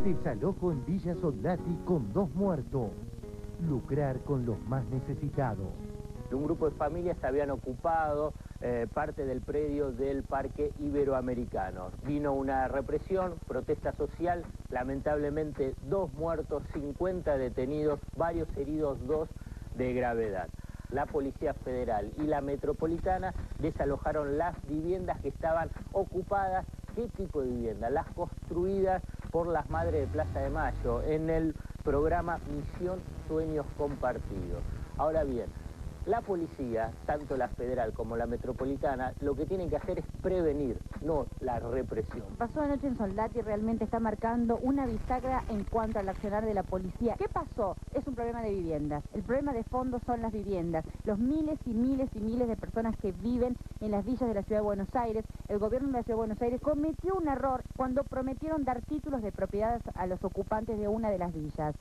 Desalojo en Villa Soldati con 2 muertos. Lucrar con los más necesitados. Un grupo de familias habían ocupado parte del predio del Parque Iberoamericano. Vino una represión, protesta social, lamentablemente 2 muertos, 50 detenidos, varios heridos, 2 de gravedad. La Policía Federal y la Metropolitana desalojaron las viviendas que estaban ocupadas. ¿Qué tipo de viviendas? Las construidas por las Madres de Plaza de Mayo en el programa Misión Sueños Compartidos. Ahora bien, la policía, tanto la federal como la metropolitana, lo que tienen que hacer es prevenir, no la represión. Pasó anoche en Soldati realmente está marcando una bisagra en cuanto al accionar de la policía. ¿Qué pasó? Es un problema de viviendas. El problema de fondo son las viviendas. Los miles y miles y miles de personas que viven en las villas de la Ciudad de Buenos Aires. El gobierno de la Ciudad de Buenos Aires cometió un error cuando prometieron dar títulos de propiedad a los ocupantes de una de las villas.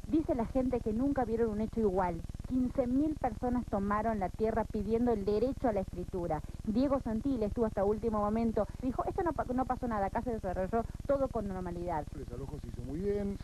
Dice la gente que nunca vieron un hecho igual. 15.000 personas tomaron la tierra pidiendo el derecho a la escritura. Diego Santilli estuvo hasta último momento. Dijo, esto no pasó nada, acá se desarrolló todo con normalidad. El desalojo se hizo muy bien,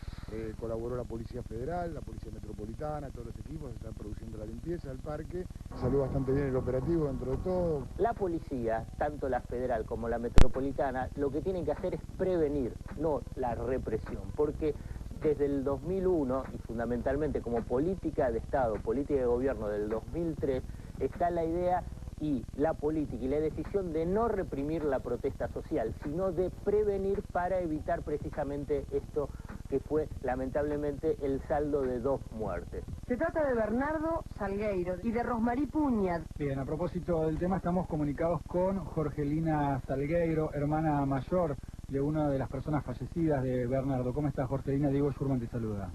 colaboró la Policía Federal, la Policía Metropolitana, todos los equipos están produciendo la limpieza del parque. Salió bastante bien el operativo dentro de todo. La policía, tanto la federal como la metropolitana, lo que tienen que hacer es prevenir, no la represión, porque desde el 2001, y fundamentalmente como política de Estado, política de gobierno del 2003, está la idea y la política y la decisión de no reprimir la protesta social, sino de prevenir para evitar precisamente esto que fue lamentablemente el saldo de 2 muertes. Se trata de Bernardo Salgueiro y de Rosmarí Puña. Bien, a propósito del tema, estamos comunicados con Jorgelina Salgueiro, hermana mayor de una de las personas fallecidas de Bernardo. ¿Cómo estás, Jorgelina? Diego Schurman te saluda.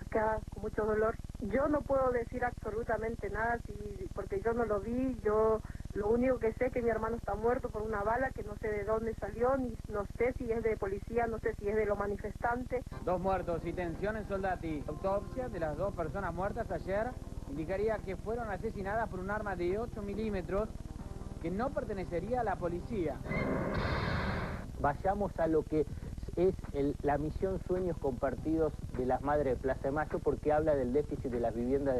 Acá, con mucho dolor. Yo no puedo decir absolutamente nada porque yo no lo vi. Yo lo único que sé es que mi hermano está muerto por una bala que no sé de dónde salió, ni no sé si es de policía, no sé si es de los manifestantes. 2 muertos y tensión en Soldati. Autopsia de las 2 personas muertas ayer indicaría que fueron asesinadas por un arma de 8 milímetros que no pertenecería a la policía. Vayamos a lo que es la misión Sueños Compartidos de las Madres de Plaza de Mayo, porque habla del déficit de las viviendas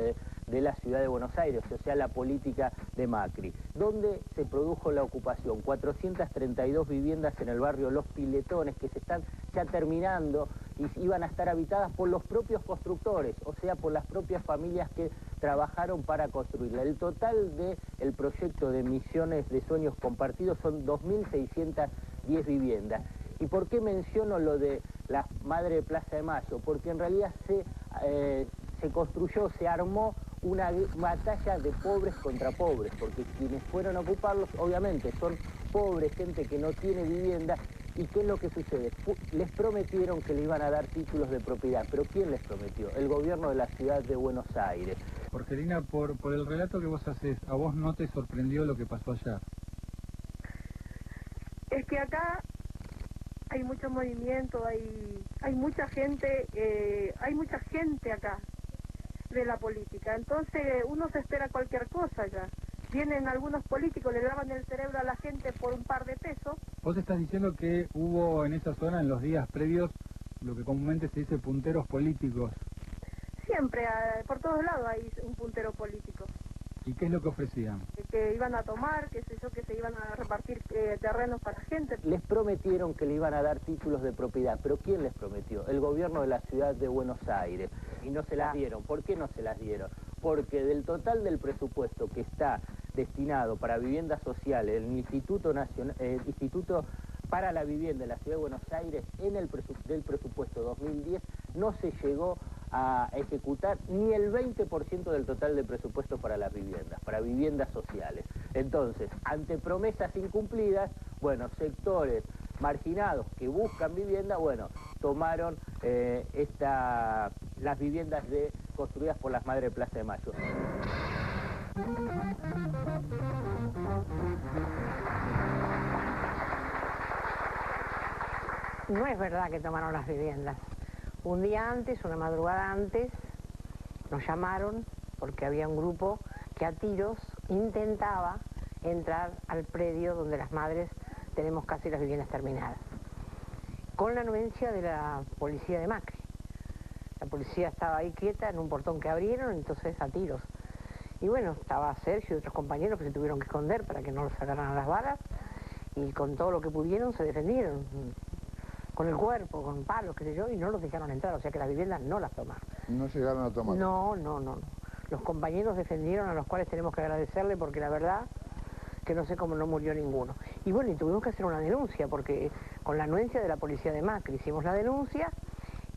de la Ciudad de Buenos Aires, o sea, la política de Macri. ¿Dónde se produjo la ocupación? 432 viviendas en el barrio Los Piletones, que se están ya terminando y iban a estar habitadas por los propios constructores, o sea, por las propias familias que trabajaron para construirla. El total del proyecto de misiones de Sueños Compartidos son 2.610 viviendas. ¿Y por qué menciono lo de la Madre de Plaza de Mayo? Porque en realidad se construyó, se armó una batalla de pobres contra pobres, porque quienes fueron a ocuparlos, obviamente, son pobres, gente que no tiene vivienda. ¿Y qué es lo que sucede? Les prometieron que le iban a dar títulos de propiedad, pero ¿quién les prometió? El gobierno de la Ciudad de Buenos Aires. Jorgelina, por el relato que vos haces, ¿a vos no te sorprendió lo que pasó allá? Es que acá hay mucho movimiento, hay mucha gente acá de la política. Entonces uno se espera cualquier cosa ya. Vienen algunos políticos, le lavan el cerebro a la gente por un par de pesos. Vos estás diciendo que hubo en esa zona, en los días previos, lo que comúnmente se dice punteros políticos. Siempre, por todos lados hay un puntero político. ¿Y qué es lo que ofrecían? Que iban a tomar, qué sé yo, que se iban a repartir terrenos para gente. Les prometieron que le iban a dar títulos de propiedad, pero ¿quién les prometió? El gobierno de la Ciudad de Buenos Aires. Y no se las dieron. ¿Por qué no se las dieron? Porque del total del presupuesto que está destinado para viviendas sociales, el Instituto para la Vivienda de la Ciudad de Buenos Aires, del presupuesto 2010, no se llegó a ejecutar ni el 20% del total de presupuesto para las viviendas, para viviendas sociales. Entonces, ante promesas incumplidas, bueno, sectores marginados que buscan vivienda, bueno, tomaron las viviendas construidas por las Madres de Plaza de Mayo. No es verdad que tomaron las viviendas. Un día antes, una madrugada antes, nos llamaron porque había un grupo que a tiros intentaba entrar al predio donde las madres tenemos casi las viviendas terminadas. con la anuencia de la policía de Macri. La policía estaba ahí quieta en un portón que abrieron, entonces a tiros. Y bueno, estaba Sergio y otros compañeros que se tuvieron que esconder para que no los sacaran a las balas, y con todo lo que pudieron se defendieron, con el cuerpo, con palos, qué sé yo, y no los dejaron entrar, o sea que las viviendas no las tomaron. ¿No llegaron a tomar? No. Los compañeros defendieron, a los cuales tenemos que agradecerle, porque la verdad que no sé cómo no murió ninguno. Y bueno, y tuvimos que hacer una denuncia, porque con la anuencia de la policía de Macri hicimos la denuncia,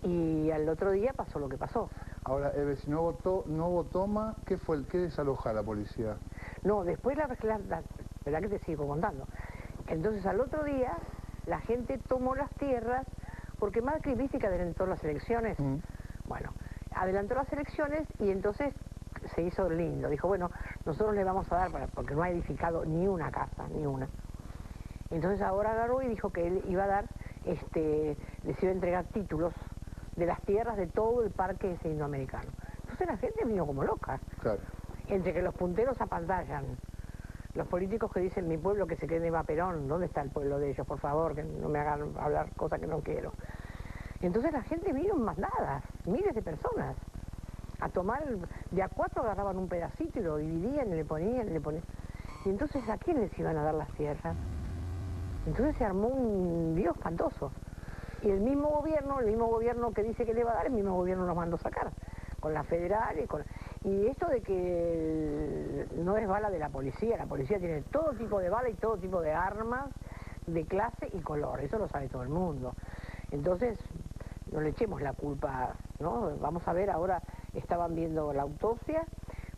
y al otro día pasó lo que pasó. Ahora, Eve, si no hubo toma, ¿qué desaloja la policía? No, después la verdad que te sigo contando. Entonces al otro día la gente tomó las tierras, porque Macri, viste que adelantó las elecciones. Bueno, adelantó las elecciones y entonces se hizo lindo. Dijo, bueno, nosotros le vamos a dar, porque no ha edificado ni una casa, ni una. Entonces ahora agarró y dijo que él iba a dar, les iba a entregar títulos de las tierras de todo el parque ese indoamericano. Entonces la gente vino como loca. Claro. Entre que los punteros apantallan, los políticos que dicen mi pueblo que se quede en Perón, ¿dónde está el pueblo de ellos? Por favor, que no me hagan hablar cosas que no quiero. Entonces la gente vino en mandadas, miles de personas, a tomar, de a 4 agarraban un pedacito y lo dividían y le ponían. Y entonces ¿a quién les iban a dar las tierras? Entonces se armó un lío espantoso. Y el mismo gobierno que dice que le va a dar, el mismo gobierno nos mandó sacar, con la federal y esto de que no es bala de la policía tiene todo tipo de bala y todo tipo de armas, de clase y color, eso lo sabe todo el mundo. Entonces, no le echemos la culpa, ¿no? Vamos a ver, ahora estaban viendo la autopsia,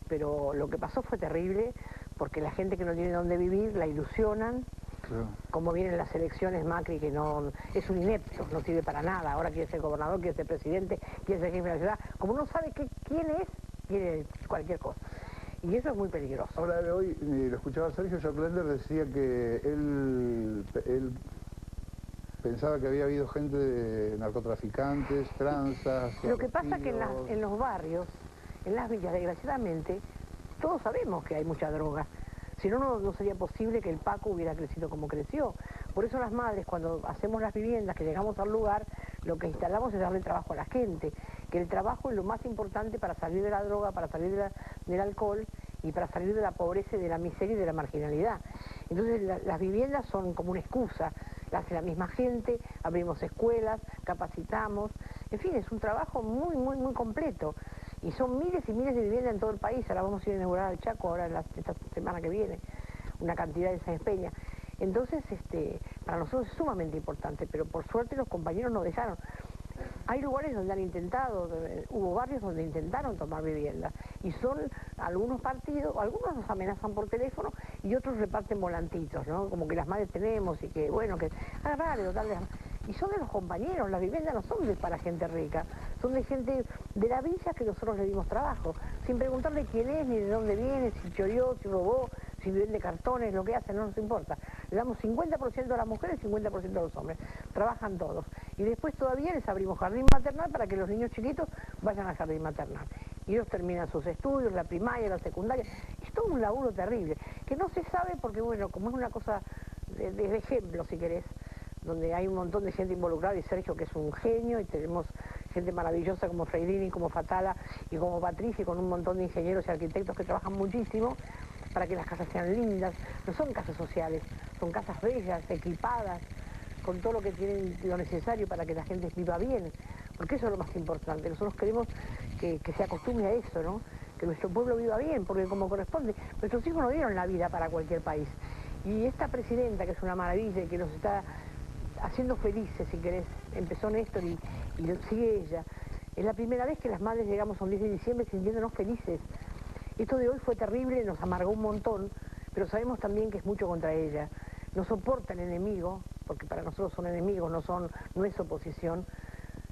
pero lo que pasó fue terrible, porque la gente que no tiene dónde vivir, la ilusionan. Claro. Como vienen las elecciones, Macri, que no es un inepto, no sirve para nada, ahora quiere ser gobernador, quiere ser presidente, quiere ser jefe de la ciudad, como no sabe quién es, quiere cualquier cosa. Y eso es muy peligroso. Ahora, hoy lo escuchaba Sergio Joclender, decía que él pensaba que había habido gente de narcotraficantes, tranzas. Lo que pasa es que en los barrios, en las villas, desgraciadamente, todos sabemos que hay mucha droga. Si no, no sería posible que el Paco hubiera crecido como creció. Por eso las madres, cuando hacemos las viviendas, que llegamos al lugar, lo que instalamos es darle trabajo a la gente. Que el trabajo es lo más importante para salir de la droga, para salir del alcohol y para salir de la pobreza y de la miseria y de la marginalidad. Entonces las viviendas son como una excusa. Las hace la misma gente, abrimos escuelas, capacitamos. En fin, es un trabajo muy, muy, muy completo. Y son miles y miles de viviendas en todo el país. Ahora vamos a ir a inaugurar el Chaco, ahora esta semana que viene, una cantidad en Sáenz Peña. Entonces, para nosotros es sumamente importante, pero por suerte los compañeros nos dejaron. Hay lugares donde han intentado, hubo barrios donde intentaron tomar viviendas, y son algunos partidos, algunos nos amenazan por teléfono y otros reparten volantitos, ¿no? Como que las madres tenemos y que, bueno, que agarrar, dotarles. Y son de los compañeros, las viviendas no son para gente rica, son de gente de la villa que nosotros le dimos trabajo, sin preguntarle quién es, ni de dónde viene, si choreó, si robó, si vende cartones, lo que hacen, no nos importa. Le damos 50% a las mujeres y 50% a los hombres, trabajan todos. Y después todavía les abrimos jardín maternal para que los niños chiquitos vayan al jardín maternal. Y ellos terminan sus estudios, la primaria, la secundaria. Es todo un laburo terrible, que no se sabe porque, bueno, como es una cosa de ejemplo, si querés, donde hay un montón de gente involucrada, y Sergio, que es un genio, y tenemos gente maravillosa como Freidini, como Fatala y como Patricia, y con un montón de ingenieros y arquitectos que trabajan muchísimo para que las casas sean lindas. No son casas sociales, son casas bellas, equipadas, con todo lo que tienen lo necesario para que la gente viva bien, porque eso es lo más importante. Nosotros queremos que se acostumbre a eso, ¿no? Que nuestro pueblo viva bien, porque como corresponde, nuestros hijos no dieron la vida para cualquier país. Y esta presidenta, que es una maravilla y que nos está haciendo felices, si querés, empezó Néstor y sigue ella. Es la primera vez que las madres llegamos a un 10 de diciembre sintiéndonos felices. Esto de hoy fue terrible, nos amargó un montón, pero sabemos también que es mucho contra ella. No soporta el enemigo, porque para nosotros son enemigos, no es oposición,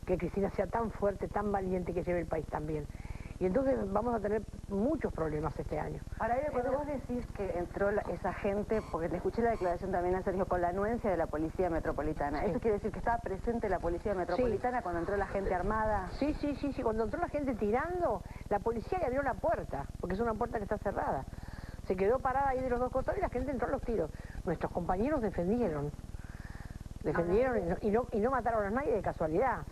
que Cristina sea tan fuerte, tan valiente, que lleve el país tan bien. Y entonces vamos a tener muchos problemas este año. Ahora, cuando vos decís que entró esa gente, porque le escuché la declaración también a Sergio, con la anuencia de la Policía Metropolitana, sí. ¿Eso quiere decir que estaba presente la Policía Metropolitana cuando entró la gente armada? Sí, cuando entró la gente tirando, la policía le abrió la puerta, porque es una puerta que está cerrada. Se quedó parada ahí de los dos costados y la gente entró a los tiros. Nuestros compañeros defendieron. defendieron y no mataron a nadie de casualidad.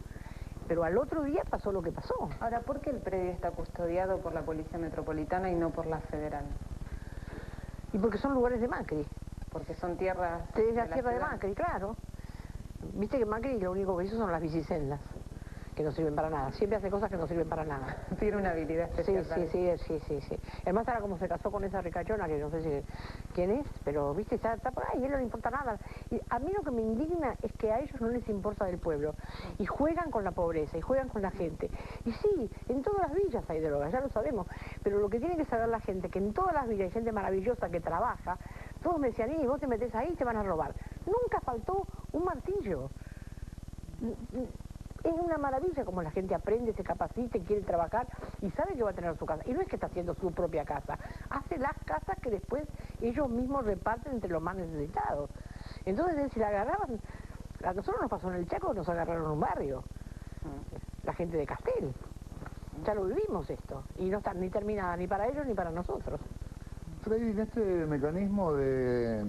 Pero al otro día pasó lo que pasó. Ahora, ¿por qué el predio está custodiado por la Policía Metropolitana y no por la Federal? Y porque son lugares de Macri. Porque son tierras... De la tierra de Macri, claro. Viste que Macri lo único que hizo son las bicisendas, que no sirven para nada. Siempre hace cosas que no sirven para nada. Tiene una habilidad especial. Sí. Además, ahora como se casó con esa ricachona, que no sé si quién es, pero viste, está por ahí, a él no le importa nada. Y a mí lo que me indigna es que a ellos no les importa del pueblo. Y juegan con la pobreza, y juegan con la gente. Y sí, en todas las villas hay drogas, ya lo sabemos. Pero lo que tiene que saber la gente, que en todas las villas hay gente maravillosa que trabaja. Todos me decían, y vos te metés ahí y te van a robar. Nunca faltó un martillo. Es una maravilla como la gente aprende, se capacita y quiere trabajar y sabe que va a tener su casa. Y no es que está haciendo su propia casa, hace las casas que después ellos mismos reparten entre los más necesitados. Entonces, si la agarraban, a nosotros nos pasó en el Chaco, nos agarraron un barrio, la gente de Castel. Ya lo vivimos esto, y no está ni terminada ni para ellos ni para nosotros. Freddy, en este mecanismo de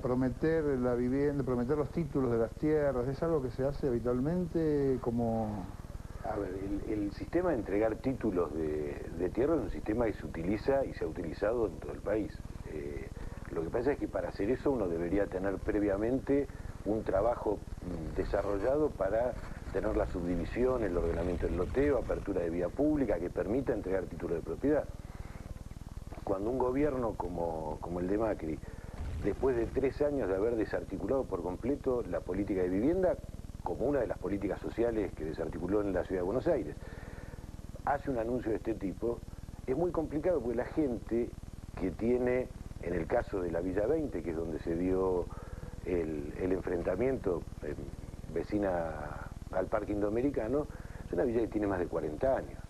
prometer la vivienda, prometer los títulos de las tierras, ¿es algo que se hace habitualmente como...? A ver, el sistema de entregar títulos de tierra es un sistema que se utiliza y se ha utilizado en todo el país. Lo que pasa es que para hacer eso uno debería tener previamente un trabajo desarrollado para tener la subdivisión, el ordenamiento del loteo, apertura de vía pública que permita entregar títulos de propiedad. Cuando un gobierno como el de Macri, después de 3 años de haber desarticulado por completo la política de vivienda, como una de las políticas sociales que desarticuló en la ciudad de Buenos Aires, hace un anuncio de este tipo, es muy complicado porque la gente que tiene, en el caso de la Villa 20, que es donde se dio el enfrentamiento vecina al Parque Indoamericano, es una villa que tiene más de 40 años,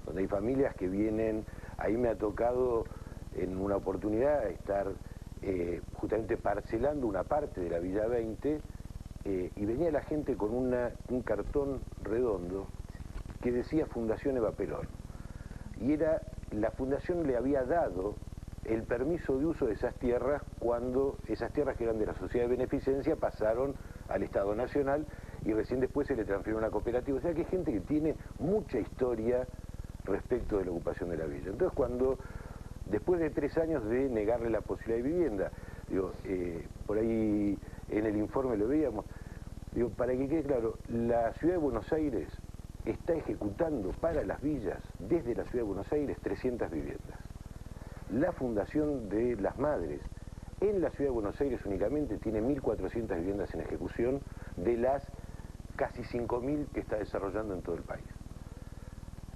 donde hay familias que vienen, ahí me ha tocado en una oportunidad estar justamente parcelando una parte de la Villa 20 y venía la gente con un cartón redondo que decía Fundación Eva Perón. Y la fundación le había dado el permiso de uso de esas tierras cuando esas tierras que eran de la sociedad de beneficencia pasaron al Estado Nacional y recién después se le transfirió a una cooperativa. O sea que hay gente que tiene mucha historia respecto de la ocupación de la villa. Entonces cuando, después de 3 años de negarle la posibilidad de vivienda, digo, por ahí en el informe lo veíamos, digo, para que quede claro, la ciudad de Buenos Aires está ejecutando para las villas, desde la ciudad de Buenos Aires, 300 viviendas. La Fundación de las Madres, en la ciudad de Buenos Aires únicamente, tiene 1.400 viviendas en ejecución de las casi 5.000 que está desarrollando en todo el país.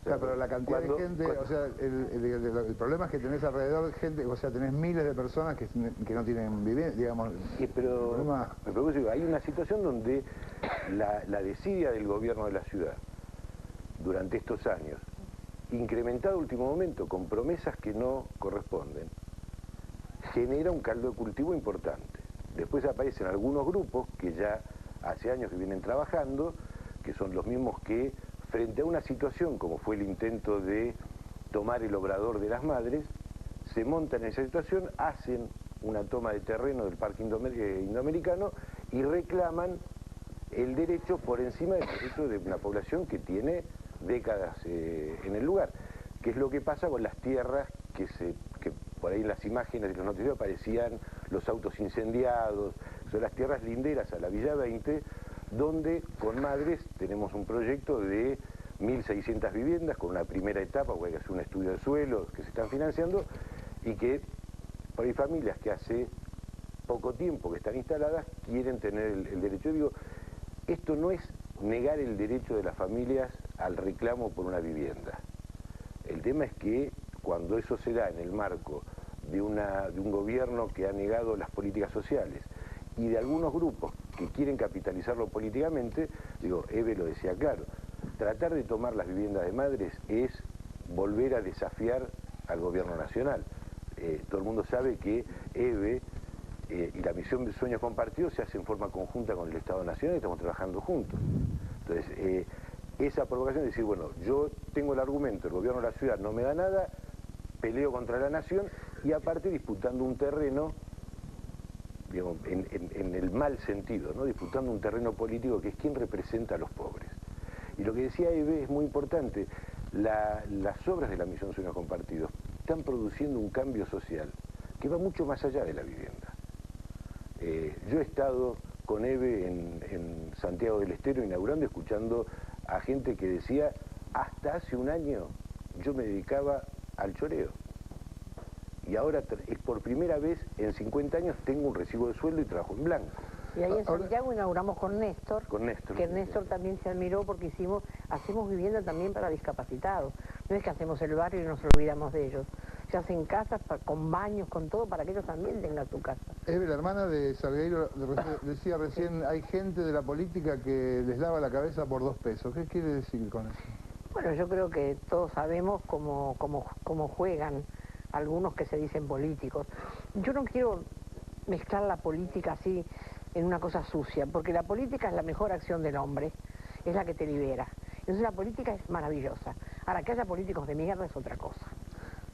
Claro, pero la cantidad de gente, o sea, el problema es que tenés alrededor gente, o sea, tenés miles de personas que no tienen vivienda, digamos. Pero hay una situación donde la desidia del gobierno de la ciudad, durante estos años, incrementado a último momento con promesas que no corresponden, genera un caldo de cultivo importante. Después aparecen algunos grupos que ya hace años que vienen trabajando, que son los mismos que, frente a una situación como fue el intento de tomar el Obrador de las Madres, se montan en esa situación, hacen una toma de terreno del Parque Indoamericano y reclaman el derecho por encima del derecho de una población que tiene décadas en el lugar, que es lo que pasa con las tierras que por ahí en las imágenes de los noticieros aparecían los autos incendiados, son las tierras linderas a la Villa 20, donde con Madres tenemos un proyecto de 1.600 viviendas con una primera etapa, porque hay que hacer un estudio de suelo que se están financiando, y que por ahí familias que hace poco tiempo que están instaladas quieren tener el derecho. Yo digo, esto no es negar el derecho de las familias al reclamo por una vivienda. El tema es que cuando eso se da en el marco de un gobierno que ha negado las políticas sociales y de algunos grupos que quieren capitalizarlo políticamente, digo, Eve lo decía claro, tratar de tomar las viviendas de Madres es volver a desafiar al gobierno nacional. Todo el mundo sabe que Eve y la misión de Sueños Compartidos se hace en forma conjunta con el Estado Nacional y estamos trabajando juntos. Entonces, esa provocación de decir, bueno, yo tengo el argumento, el gobierno de la ciudad no me da nada, peleo contra la nación y aparte disputando un terreno digamos, en el mal sentido, ¿no? Disputando un terreno político que es quien representa a los pobres. Y lo que decía Eve es muy importante, las obras de la Misión Sueños Compartidos están produciendo un cambio social que va mucho más allá de la vivienda. Yo he estado con Eve en Santiago del Estero inaugurando y escuchando a gente que decía, hasta hace un año yo me dedicaba al choreo. Y ahora, por primera vez en 50 años, tengo un recibo de sueldo y trabajo en blanco. Y ahí en Santiago inauguramos con Néstor, que Néstor sí. también se admiró porque hacemos vivienda también para discapacitados. No es que hacemos el barrio y nos olvidamos de ellos. Se hacen casas con baños, con todo, para que ellos también tengan su casa. Eve, la hermana de Salgueiro, decía recién, hay gente de la política que les lava la cabeza por 2 pesos. ¿Qué quiere decir con eso? Bueno, yo creo que todos sabemos cómo juegan algunos que se dicen políticos. Yo no quiero mezclar la política así en una cosa sucia, porque la política es la mejor acción del hombre, es la que te libera. Entonces la política es maravillosa. Ahora, que haya políticos de mierda es otra cosa.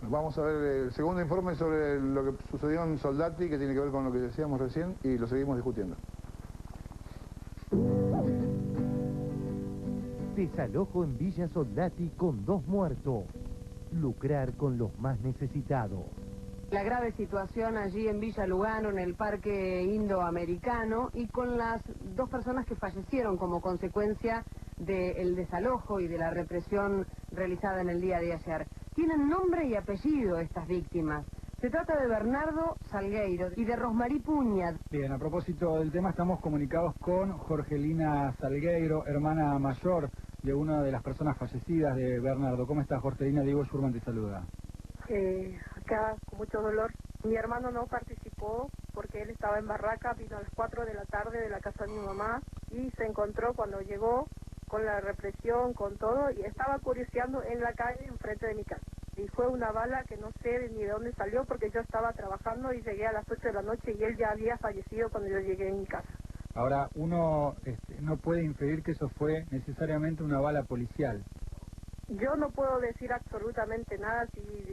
Vamos a ver el segundo informe sobre lo que sucedió en Soldati, que tiene que ver con lo que decíamos recién, y lo seguimos discutiendo. Desalojo en Villa Soldati con 2 muertos. Lucrar con los más necesitados. La grave situación allí en Villa Lugano, en el Parque Indoamericano, y con las 2 personas que fallecieron como consecuencia del desalojo y de la represión realizada en el día de ayer. Tienen nombre y apellido estas víctimas. Se trata de Bernardo Salgueiro y de Rosmarí Puñat. Bien, a propósito del tema, estamos comunicados con Jorgelina Salgueiro, hermana mayor de una de las personas fallecidas de Bernardo. ¿Cómo estás, Jorgelina? Diego Schurman te saluda. Acá con mucho dolor. Mi hermano no participó porque él estaba en Barraca, vino a las 4 de la tarde de la casa de mi mamá y se encontró cuando llegó con la represión, con todo, y estaba curioseando en la calle enfrente de mi casa. Y fue una bala que no sé ni de dónde salió porque yo estaba trabajando y llegué a las 8 de la noche y él ya había fallecido cuando yo llegué a mi casa. Ahora, uno no puede inferir que eso fue necesariamente una bala policial. Yo no puedo decir absolutamente nada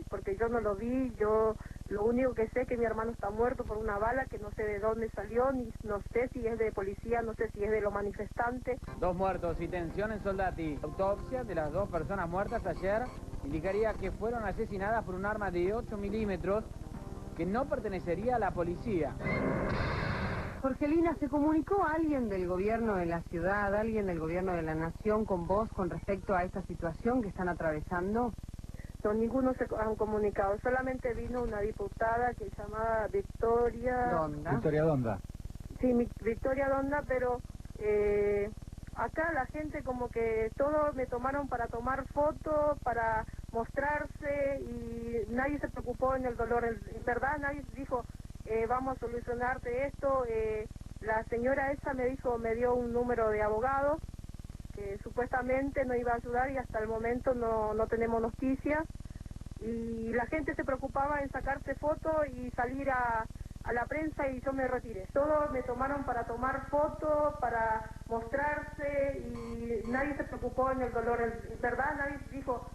porque yo no lo vi. Yo lo único que sé es que mi hermano está muerto por una bala que no sé de dónde salió, ni no sé si es de policía, no sé si es de los manifestantes. 2 muertos y tensión en Soldati. Autopsia de las 2 personas muertas ayer indicaría que fueron asesinadas por un arma de 8 milímetros que no pertenecería a la policía. Jorgelina, ¿se comunicó alguien del gobierno de la ciudad, alguien del gobierno de la nación con vos con respecto a esta situación que están atravesando? No, ninguno se han comunicado, solamente vino una diputada que se llamaba Victoria... ¿Donda? Victoria Donda. Sí, Victoria Donda, pero acá la gente como que todos me tomaron para tomar fotos, para mostrarse y nadie se preocupó en el dolor. En verdad nadie dijo... vamos a solucionarte esto. La señora esa me dio un número de abogado que supuestamente no iba a ayudar y hasta el momento no tenemos noticias. Y la gente se preocupaba en sacarse fotos y salir a la prensa y yo me retiré. Todos me tomaron para tomar fotos, para mostrarse y nadie se preocupó en el dolor. En verdad nadie dijo...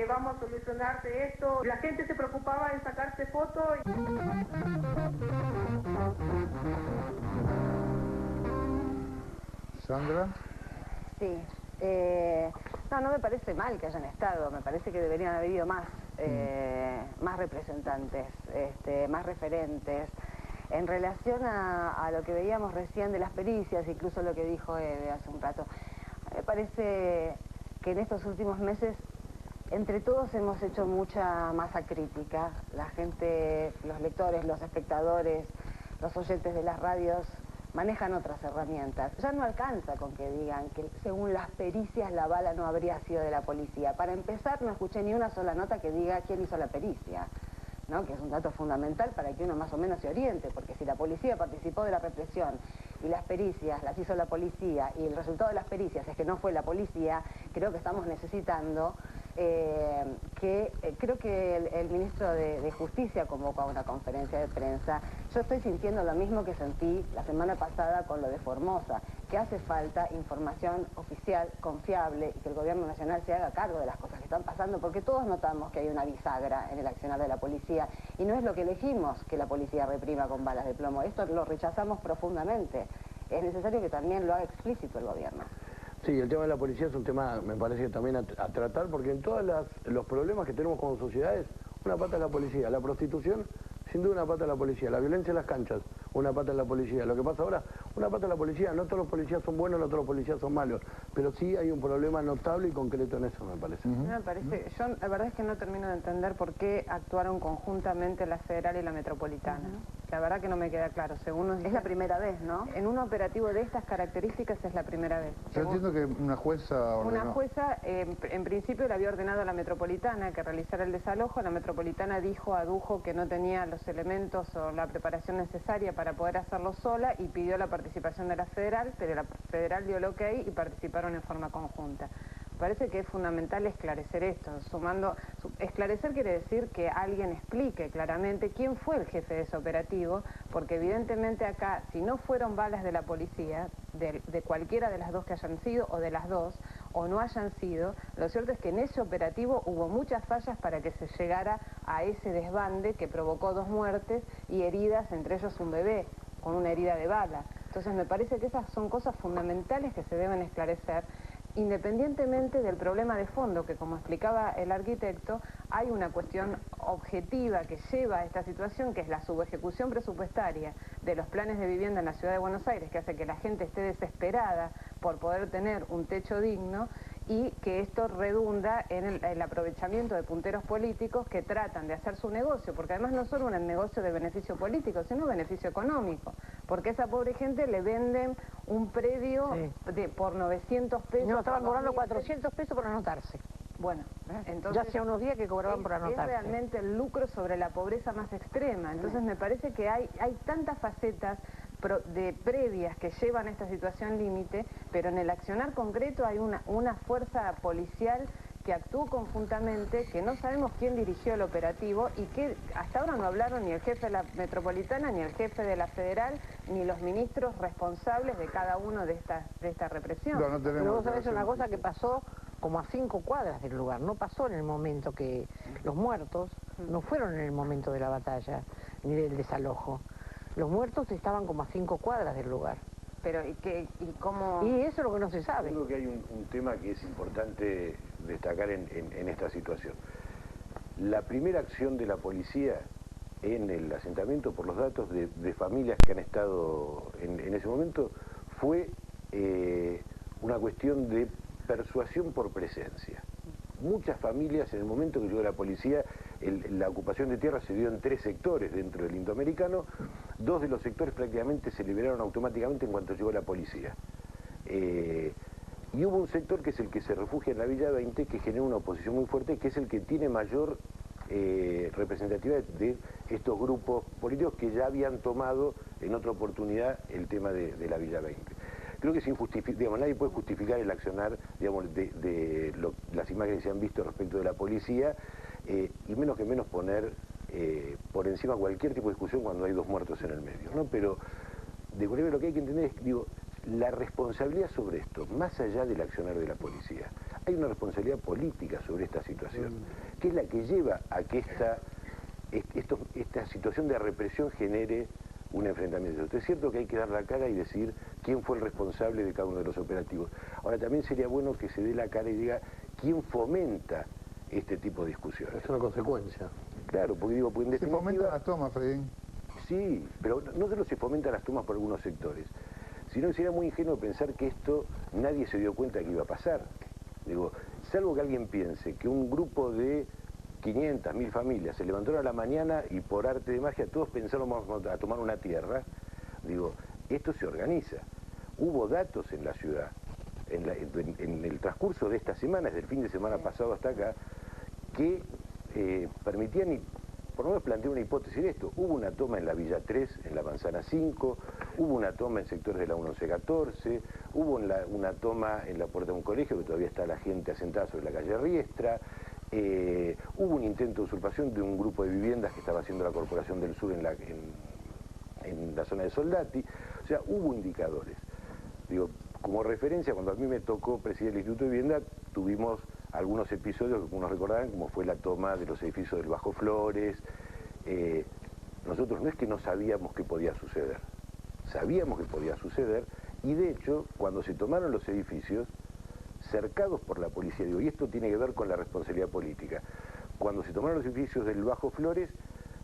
vamos a solucionarte esto. La gente se preocupaba en sacarse fotos. ¿Sandra? Sí. No me parece mal que hayan estado. Me parece que deberían haber habido más representantes, más referentes. En relación a lo que veíamos recién de las pericias, incluso lo que dijo Eve hace un rato, me parece que en estos últimos meses entre todos hemos hecho mucha masa crítica. La gente, los lectores, los espectadores, los oyentes de las radios manejan otras herramientas. Ya no alcanza con que digan que según las pericias la bala no habría sido de la policía. Para empezar, no escuché ni una sola nota que diga quién hizo la pericia, ¿no? Que es un dato fundamental para que uno más o menos se oriente, porque si la policía participó de la represión y las pericias las hizo la policía y el resultado de las pericias es que no fue la policía, creo que estamos necesitando creo que el ministro de Justicia convocó a una conferencia de prensa. Yo estoy sintiendo lo mismo que sentí la semana pasada con lo de Formosa, que hace falta información oficial, confiable, y que el gobierno nacional se haga cargo de las cosas que están pasando, porque todos notamos que hay una bisagra en el accionar de la policía, y no es lo que elegimos que la policía reprima con balas de plomo. Esto lo rechazamos profundamente. Es necesario que también lo haga explícito el gobierno. Sí, el tema de la policía es un tema, me parece, también a tratar, porque en todos los problemas que tenemos como sociedades, una pata es la policía. La prostitución, sin duda una pata es la policía. La violencia en las canchas, una pata es la policía. Lo que pasa ahora, una pata es la policía. No todos los policías son buenos, no todos los policías son malos. Pero sí hay un problema notable y concreto en eso, me parece. Me parece, yo la verdad es que no termino de entender por qué actuaron conjuntamente la Federal y la Metropolitana. La verdad que no me queda claro. Según nos es la primera vez, ¿no? En un operativo de estas características es la primera vez. Yo entiendo que una jueza ordenó. Una jueza, en principio le había ordenado a la Metropolitana que realizara el desalojo. La Metropolitana adujo que no tenía los elementos o la preparación necesaria para poder hacerlo sola y pidió la participación de la Federal, pero la Federal dio el ok y participaron en forma conjunta. Parece que es fundamental esclarecer esto. Esclarecer quiere decir que alguien explique claramente quién fue el jefe de ese operativo, porque evidentemente acá, si no fueron balas de la policía, de cualquiera de las dos que hayan sido, o de las dos, o no hayan sido, lo cierto es que en ese operativo hubo muchas fallas para que se llegara a ese desbande que provocó 2 muertes y heridas, entre ellos un bebé, con una herida de bala. Entonces me parece que esas son cosas fundamentales que se deben esclarecer, independientemente del problema de fondo, que como explicaba el arquitecto, hay una cuestión objetiva que lleva a esta situación, que es la subejecución presupuestaria de los planes de vivienda en la Ciudad de Buenos Aires, que hace que la gente esté desesperada por poder tener un techo digno, y que esto redunda en el aprovechamiento de punteros políticos que tratan de hacer su negocio, porque además no solo un negocio de beneficio político, sino beneficio económico, porque a esa pobre gente le venden un predio por 900 pesos. No, estaban cobrando 400 pesos por anotarse. Bueno, entonces... Ya hacía unos días que cobraban por anotarse. Es realmente el lucro sobre la pobreza más extrema. Entonces me parece que hay tantas facetas previas que llevan a esta situación límite, pero en el accionar concreto hay una fuerza policial que actuó conjuntamente, que no sabemos quién dirigió el operativo y que hasta ahora no hablaron ni el jefe de la Metropolitana, ni el jefe de la Federal, ni los ministros responsables de cada uno de esta represión. No tenemos. Pero vos sabés una cosa que pasó como a 5 cuadras del lugar, no pasó en el momento que los muertos, no fueron en el momento de la batalla, ni del desalojo. Los muertos estaban como a 5 cuadras del lugar. Pero, ¿y cómo...? Y eso es lo que no se sabe. Creo que hay un tema que es importante destacar en esta situación. La primera acción de la policía en el asentamiento, por los datos de familias que han estado en ese momento, fue una cuestión de persuasión por presencia. Muchas familias, en el momento que llegó la policía, la ocupación de tierra se dio en 3 sectores dentro del indoamericano. 2 de los sectores prácticamente se liberaron automáticamente en cuanto llegó la policía. Y hubo un sector que es el que se refugia en la Villa 20, que genera una oposición muy fuerte, que es el que tiene mayor representatividad de estos grupos políticos que ya habían tomado en otra oportunidad el tema de la Villa 20. Creo que es injustificable, digamos, nadie puede justificar el accionar, digamos, de las imágenes que se han visto respecto de la policía, y menos poner por encima cualquier tipo de discusión cuando hay 2 muertos en el medio, ¿no? Pero de Bolivia lo que hay que entender es, digo, la responsabilidad sobre esto, más allá del accionar de la policía, hay una responsabilidad política sobre esta situación, que es la que lleva a que esta situación de represión genere un enfrentamiento. Es cierto que hay que dar la cara y decir quién fue el responsable de cada uno de los operativos. Ahora también sería bueno que se dé la cara y diga quién fomenta este tipo de discusiones. Es una consecuencia. Claro, porque digo, pues en definitiva... Se fomentan las tomas, Fredín. Sí, pero no solo se fomentan las tomas por algunos sectores, sino que sería muy ingenuo pensar que esto nadie se dio cuenta que iba a pasar. Digo, salvo que alguien piense que un grupo de 500, 1000 familias se levantaron a la mañana y por arte de magia todos pensaron vamos a tomar una tierra, digo, esto se organiza. Hubo datos en la ciudad, en el transcurso de esta semana, desde el fin de semana pasado hasta acá, que permitían, por lo menos plantear una hipótesis de esto. Hubo una toma en la Villa 3, en la Manzana 5, hubo una toma en sectores de la 1114, hubo una toma en la puerta de un colegio que todavía está la gente asentada sobre la calle Riestra, hubo un intento de usurpación de un grupo de viviendas que estaba haciendo la Corporación del Sur en la zona de Soldati. O sea, hubo indicadores. Digo, Como referencia, cuando a mí me tocó presidir el Instituto de Vivienda, tuvimos algunos episodios que algunos recordarán, como fue la toma de los edificios del Bajo Flores. Nosotros no es que no sabíamos que podía suceder, sabíamos que podía suceder, y de hecho, cuando se tomaron los edificios, cercados por la policía, digo, y esto tiene que ver con la responsabilidad política, cuando se tomaron los edificios del Bajo Flores,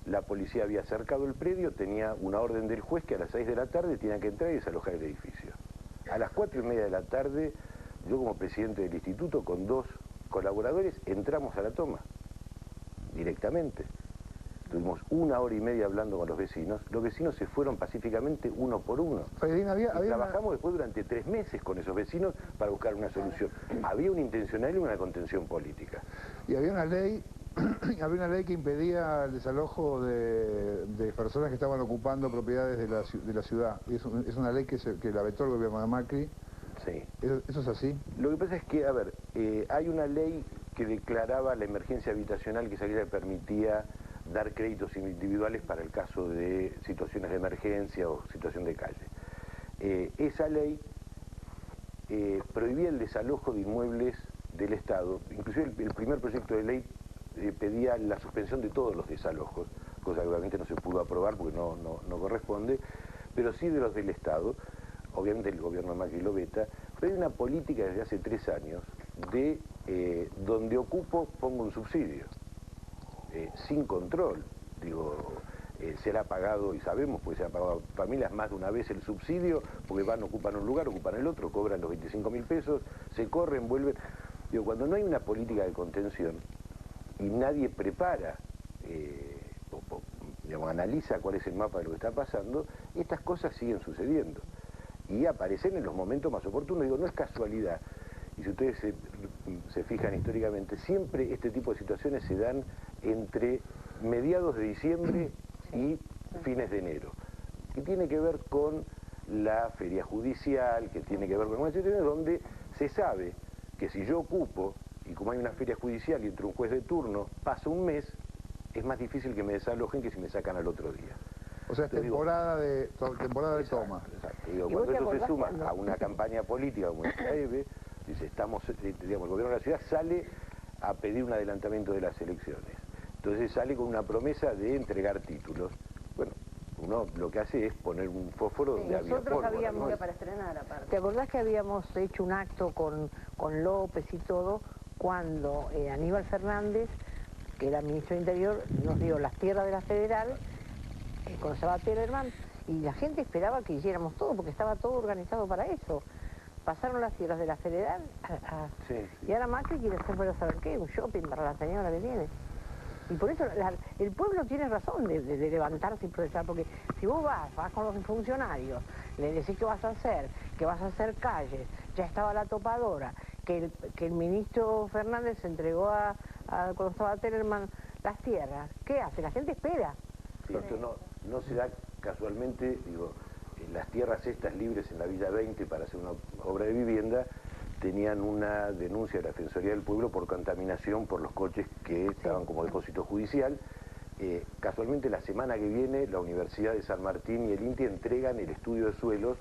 la policía había cercado el predio, tenía una orden del juez que a las 6 de la tarde tenía que entrar y desalojar el edificio. A las 4:30 de la tarde, yo como presidente del instituto, con 2 colaboradores, entramos a la toma, directamente. Tuvimos 1 hora y media hablando con los vecinos se fueron pacíficamente uno por uno. Trabajamos después durante 3 meses con esos vecinos para buscar una solución. Había una intencional y una contención política. Y había una ley que impedía el desalojo de personas que estaban ocupando propiedades de la ciudad. Y es una ley que la vetó el gobierno de Macri. Sí. ¿Eso es así? Lo que pasa es que, a ver, hay una ley que declaraba la emergencia habitacional, que esa ley permitía dar créditos individuales para el caso de situaciones de emergencia o situación de calle. Esa ley prohibía el desalojo de inmuebles del Estado. Inclusive el primer proyecto de ley pedía la suspensión de todos los desalojos, cosa que obviamente no se pudo aprobar porque no corresponde, pero sí de los del Estado. Obviamente el gobierno de Macri lo veta, pero hay una política desde hace 3 años de donde ocupo pongo un subsidio, sin control. Digo, se le ha pagado, y sabemos, porque se ha pagado a familias más de una vez el subsidio, porque ocupan un lugar, ocupan el otro, cobran los 25.000 pesos, se corren, vuelven. Digo, cuando no hay una política de contención y nadie prepara, digamos, analiza cuál es el mapa de lo que está pasando, estas cosas siguen sucediendo. Y aparecen en los momentos más oportunos. Digo, no es casualidad, y si ustedes se fijan históricamente, siempre este tipo de situaciones se dan entre mediados de diciembre y fines de enero. Y tiene que ver con la feria judicial, que tiene que ver con una situación donde se sabe que si yo ocupo, y como hay una feria judicial y entre un juez de turno, pasa un mes, es más difícil que me desalojen que si me sacan al otro día. O sea, es temporada de toma. Exacto. Digo, cuando eso se suma a una campaña política como esta dice, digamos, el gobierno de la ciudad sale a pedir un adelantamiento de las elecciones. Entonces sale con una promesa de entregar títulos. Bueno, uno lo que hace es poner un fósforo donde había pólvora. Habíamos para estrenar aparte. ¿Te acordás que habíamos hecho un acto con López y todo, cuando Aníbal Fernández, que era ministro de Interior, nos dio las tierras de la Federal, con Sabat Tellerman, y la gente esperaba que hiciéramos todo, porque estaba todo organizado para eso. Pasaron las tierras de la Federal y ahora Macri quiere hacer, pero saber qué, un shopping para la señora que tiene. Y por eso el pueblo tiene razón de levantarse y protestar, porque si vos vas con los funcionarios, le decís que vas a hacer calles, ya estaba la topadora, que el ministro Fernández entregó cuando estaba Tellerman las tierras, ¿qué hace? La gente espera. Sí, esto no se da casualmente, digo, las tierras estas libres en la Villa 20 para hacer una obra de vivienda tenían una denuncia de la Defensoría del Pueblo por contaminación por los coches que estaban como depósito judicial. Casualmente la semana que viene la Universidad de San Martín y el INTI entregan el estudio de suelos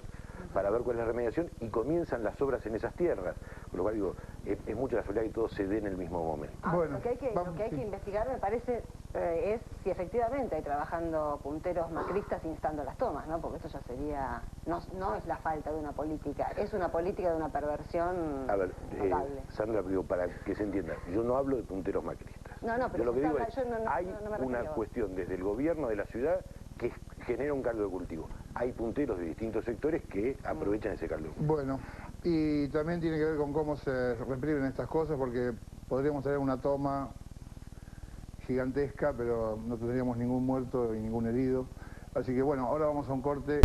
para ver cuál es la remediación y comienzan las obras en esas tierras. Por lo cual digo, es mucha casualidad que todo se dé en el mismo momento. Bueno, lo que hay que investigar, me parece, es si efectivamente hay trabajando punteros macristas instando las tomas, ¿no? Porque esto ya sería, no es la falta de una política, es una política de una perversión. A ver, notable. Sandra, digo, para que se entienda, yo no hablo de punteros macristas. No, pero yo lo que digo es, hay me una cuestión desde el gobierno de la ciudad que genera un caldo de cultivo. Hay punteros de distintos sectores que aprovechan ese caldo de cultivo. Bueno, y también tiene que ver con cómo se reprimen estas cosas, porque podríamos tener una toma gigantesca, pero no tendríamos ningún muerto y ningún herido. Así que bueno, ahora vamos a un corte.